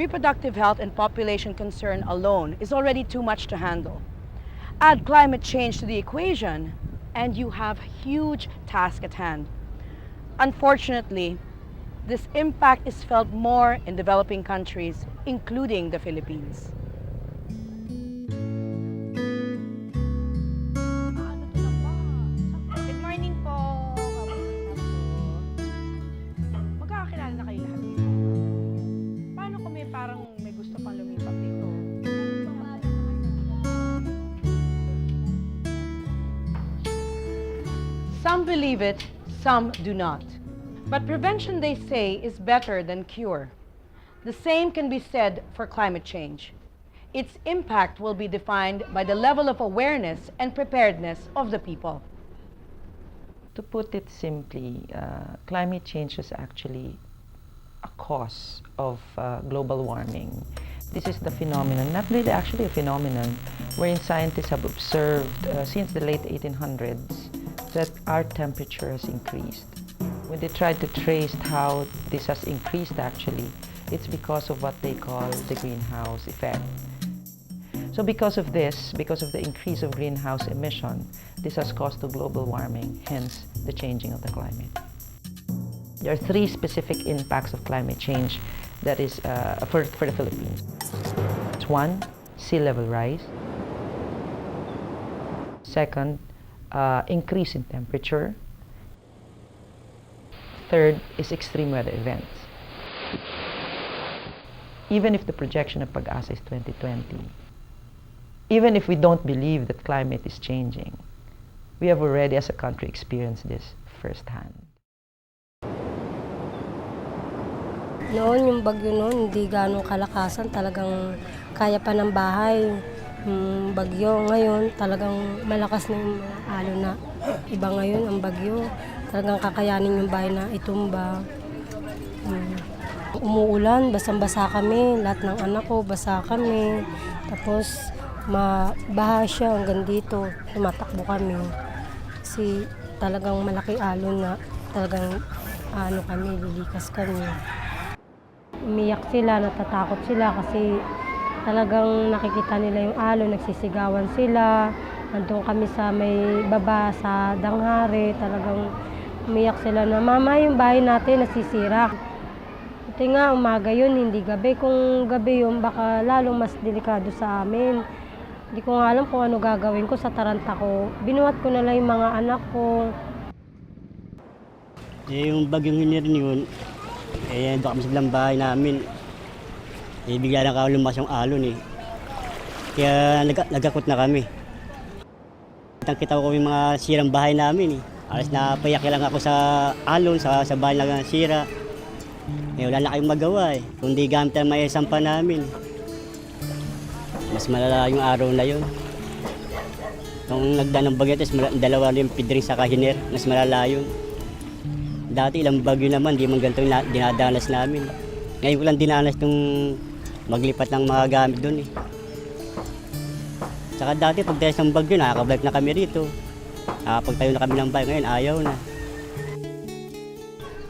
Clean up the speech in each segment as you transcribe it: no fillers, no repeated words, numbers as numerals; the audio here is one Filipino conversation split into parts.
Reproductive health and population concern alone is already too much to handle. Add climate change to the equation, and you have a huge task at hand. Unfortunately, this impact is felt more in developing countries, including the Philippines. Good morning po. Magkakakilala na kayo lahat dito. Paano kung may gusto pang lumipat dito? Some believe it, some do not. But prevention, they say, is better than cure. The same can be said for climate change. Its impact will be defined by the level of awareness and preparedness of the people. To put it simply, climate change is actually a cause of global warming. This is the phenomenon, not really actually a phenomenon, wherein scientists have observed since the late 1800s that our temperature has increased. When they tried to trace how this has increased actually, it's because of what they call the greenhouse effect. So because of this, because of the increase of greenhouse emission, this has caused the global warming, hence the changing of the climate. There are three specific impacts of climate change that is for the Philippines. It's one, sea level rise. Second, increase in temperature. Third is extreme weather events. Even if the projection of PAG-ASA is 2020, even if we don't believe that climate is changing, we have already as a country experienced this firsthand. Noon, yung bagyo noon, hindi ganong kalakasan, talagang kaya pa ng bahay. Bagyo ngayon, talagang malakas na yung alon na. Iba ngayon ang bagyo, talagang kakayanin yung bahay na itumba. Umuulan, basang-basa kami, lahat ng anak ko, basa kami. Tapos, mabaha siya hanggang dito, tumatakbo kami. Kasi talagang malaki alon na, talagang lilikas kami. Umiyak sila, natatakot sila kasi talagang nakikita nila yung alon, nagsisigawan sila. Nandun kami sa may baba sa Danghare, talagang umiyak sila na, "Mama, yung bahay natin nasisira." Buti nga, umaga yun, hindi gabi. Kung gabi yun, baka lalong mas delikado sa amin. Hindi ko nga alam kung ano gagawin ko sa taranta ko. Binuhat ko na lang yung mga anak ko. Yung bagyong hinirin yun, doon kami sa bilang bahay namin. Bigla na lumas yung alon eh. Kaya nagakot na kami. Kitang-kita ko yung mga sirang bahay namin eh. Alas na payak lang ako sa alon, sa bahay na sira. Wala na kayong magawa eh. Kundi gamit ang may sampa namin. Mas malala yung araw na yun. Nung nagdaan ng bagyo, dalawa rin yung pidring sa kahiner, mas malala yun. Dati ilang bagyo naman, di man ganito yung dinadanas namin. Ngayon ko lang dinanas itong maglipat ng mga gamit doon eh. Saka dati pag tayo ng bagyo, nakakabalik na kami rito. Nakapagtayo na kami ng bahay, ngayon ayaw na.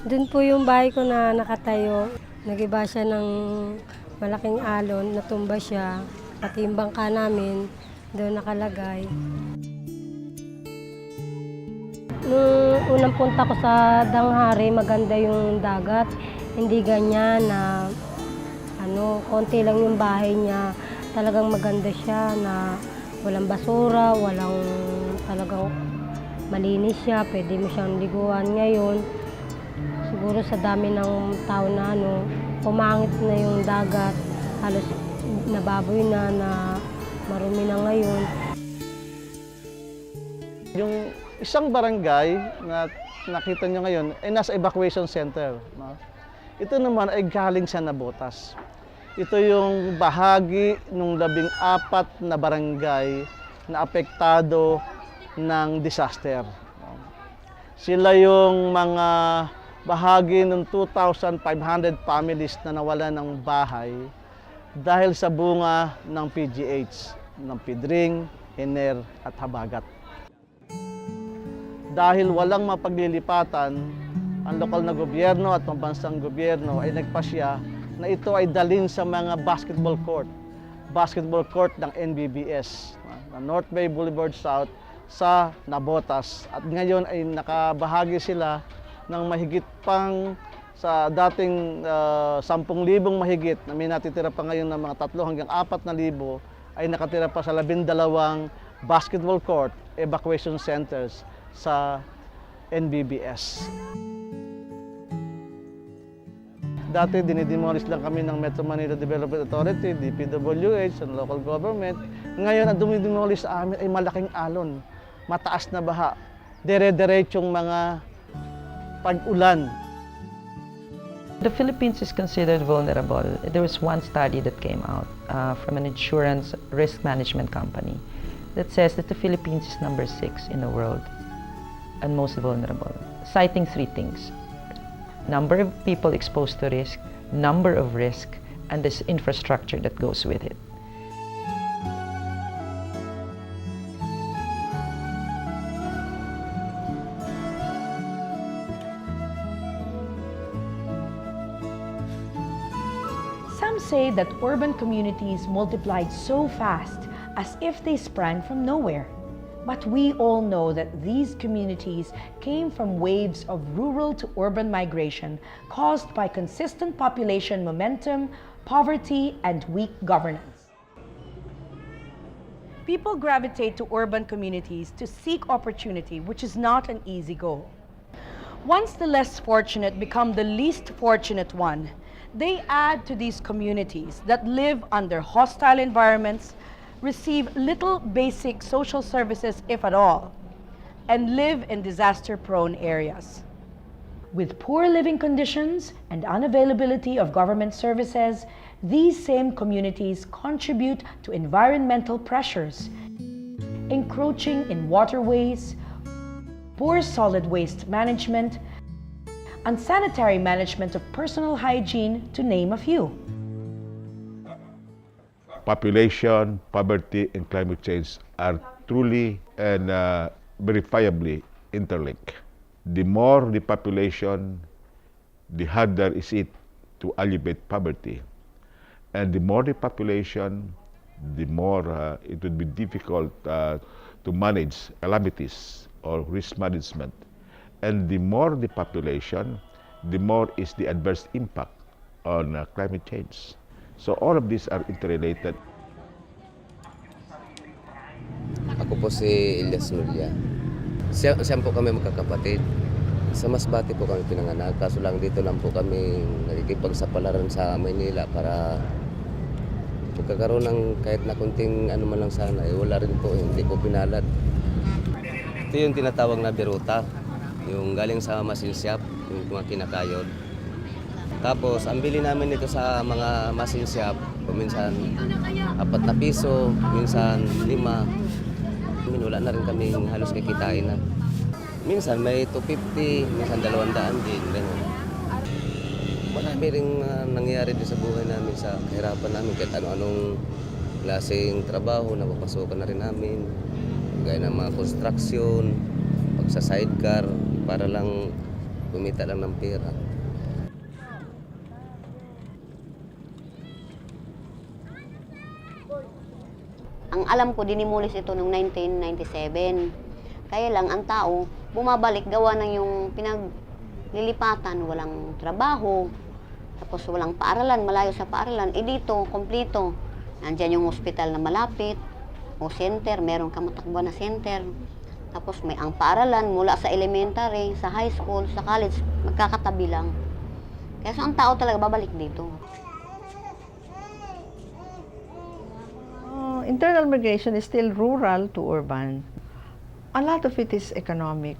Doon po yung bahay ko na nakatayo. Nagiba siya ng malaking alon, natumba siya. Pati yung bangka namin, doon nakalagay. Nung unang punta ko sa Danghare, maganda yung dagat. Hindi ganyan na konti lang yung bahay niya. Talagang maganda siya na walang basura, talagang malinis siya. Pwede mo siyang liguan ngayon. Siguro sa dami ng tao na pumangit na yung dagat. Halos nababoy na marumi na ngayon. Yung isang barangay na nakita nyo ngayon ay nasa evacuation center. No? Ito naman ay galing sa Nabotas. Ito yung bahagi ng 14 na barangay na apektado ng disaster. No? Sila yung mga bahagi ng 2,500 families na nawala ng bahay dahil sa bunga ng PGH, ng Pidring, Hiner at Habagat. Dahil walang mapaglilipatan, ang lokal na gobyerno at pambansang gobyerno ay nagpasya na ito ay dalhin sa mga basketball court ng NBBS, na North Bay Boulevard South sa Navotas. At ngayon ay nakabahagi sila ng mahigit pang sa dating 10,000 mahigit na may natitira pa ngayon ng mga 3 hanggang 4,000 ay nakatira pa sa 12 basketball court evacuation centers sa NBBS. Dati dinidemolish lang kami ng Metro Manila Development Authority, DPWH, and local government. Ngayon ang dumidemolish sa amin ay malaking alon, mataas na baha, dire-diretsong mga pag-ulan. The Philippines is considered vulnerable. There was one study that came out from an insurance risk management company that says that the Philippines is number 6 in the world and most vulnerable, citing 3 things: number of people exposed to risk, number of risk, and this infrastructure that goes with it. Some say that urban communities multiplied so fast as if they sprang from nowhere. But we all know that these communities came from waves of rural to urban migration caused by consistent population momentum, poverty, and weak governance. People gravitate to urban communities to seek opportunity, which is not an easy goal. Once the less fortunate become the least fortunate one, they add to these communities that live under hostile environments, receive little basic social services, if at all, and live in disaster-prone areas. With poor living conditions and unavailability of government services, these same communities contribute to environmental pressures, encroaching in waterways, poor solid waste management, unsanitary management of personal hygiene, to name a few. Population, poverty, and climate change are truly and verifiably interlinked. The more the population, the harder is it to alleviate poverty. And the more the population, the more it would be difficult to manage calamities or risk management. And the more the population, the more is the adverse impact on climate change. So all of these are interrelated. Ako po si Elias Nulia. Siyam po kami magkakapatid. Sa Masbate po kami pinanganak. Kaso lang dito lang po kami nakikipagsapalaran sa Maynila para magkakaroon ng kahit na kunting ano man lang sana. Wala rin po, hindi po pinalad. Ito yung tinatawag na biruta. Yung galing sa machine shop, yung mga kinakayod. Tapos, ang bili namin dito sa mga machine shop, minsan 4 na piso, minsan 5. Wala na rin kami halos kikitain na. Minsan may 250, minsan 200 din. Ganun. Marami rin nangyayari din sa buhay namin, sa kahirapan namin. Kahit ano-anong klaseng trabaho, napapasukan na rin namin. Gaya ng mga construction, pagsa sidecar, para lang kumita lang ng pera. Ang alam ko, dinimulis ito noong 1997. Kaya lang, ang tao, bumabalik gawa ng yung pinaglilipatan, walang trabaho, tapos walang paaralan, malayo sa paaralan. Dito, kompleto. Nandiyan yung hospital na malapit, o center, meron ka matakbuhan na center. Tapos may ang paaralan mula sa elementary, sa high school, sa college, magkakatabi lang. Kaya so ang tao talaga babalik dito. Internal migration is still rural to urban. A lot of it is economic.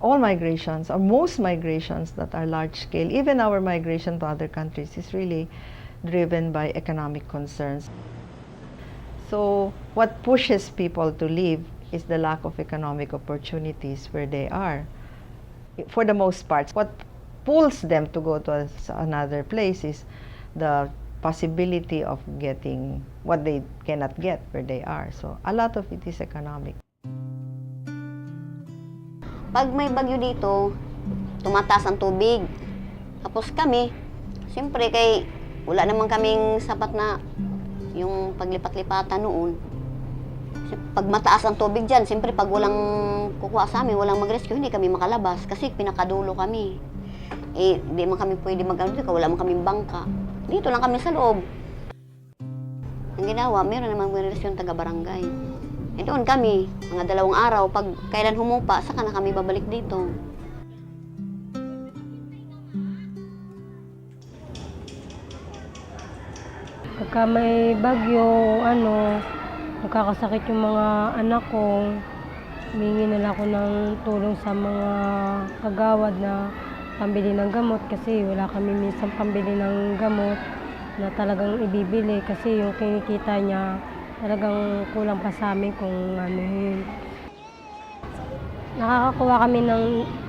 All migrations, or most migrations that are large scale, even our migration to other countries, is really driven by economic concerns. So what pushes people to leave is the lack of economic opportunities where they are. For the most part, what pulls them to go to another place is the possibility of getting what they cannot get where they are. So a lot of it is economic. Pag may bagyo dito, tumataas ang tubig. Tapos kami, Siyempre, kay wala naman kaming sapat na yung paglipat-lipatan noon. Pag mataas ang tubig dyan, siyempre pag walang kukuha sa amin, walang mag-rescue, hindi kami makalabas kasi pinakadulo kami. Eh, di man kami pwede mag-ano dito, wala man kaming bangka. Dito lang kami sa loob. Ang ginawa, meron naman mag-rescue yung taga-barangay. E doon kami, mga 2 araw, pag kailan humupa, saka na kami babalik dito. Pagka may bagyo, nagkakasakit yung mga anak ko, humingi nila ako ng tulong sa mga kagawad na pambili ng gamot kasi wala kami minsan pambili ng gamot na talagang ibibili kasi yung kinikita niya talagang kulang pa sa amin kung ano yun. Nakakakuha kami ng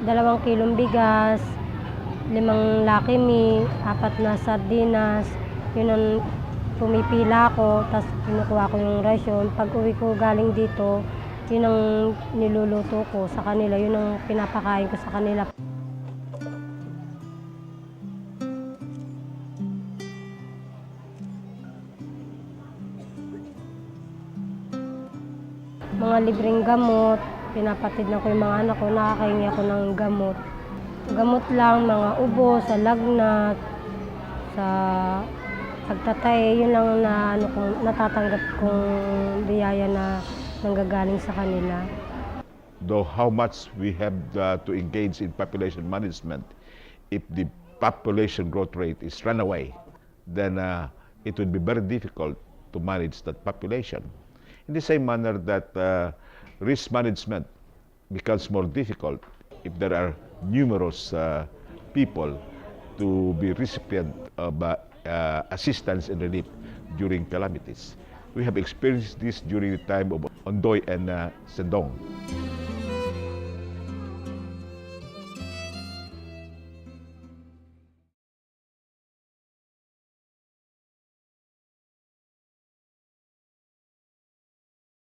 2 kilong bigas, 5 Lucky Me, 4 na sardinas, yun ang pumipila ko, tapos kinukuha ko yung rasyon. Pag uwi ko galing dito, yun ang niluluto ko sa kanila, yun ang pinapakain ko sa kanila. Mga libreng gamot, pinapatid na ko yung mga anak ko, nakakahingi ako ng gamot. Gamot lang, mga ubo, sa lagnat, sa pagtatay, yun lang na natatanggap kong biyaya na nanggagaling sa kanila. Though how much we have to engage in population management, if the population growth rate is runaway, then it would be very difficult to manage that population. In the same manner that risk management becomes more difficult if there are numerous people to be recipient of assistance and relief during calamities. We have experienced this during the time of Ondoy and Sendong.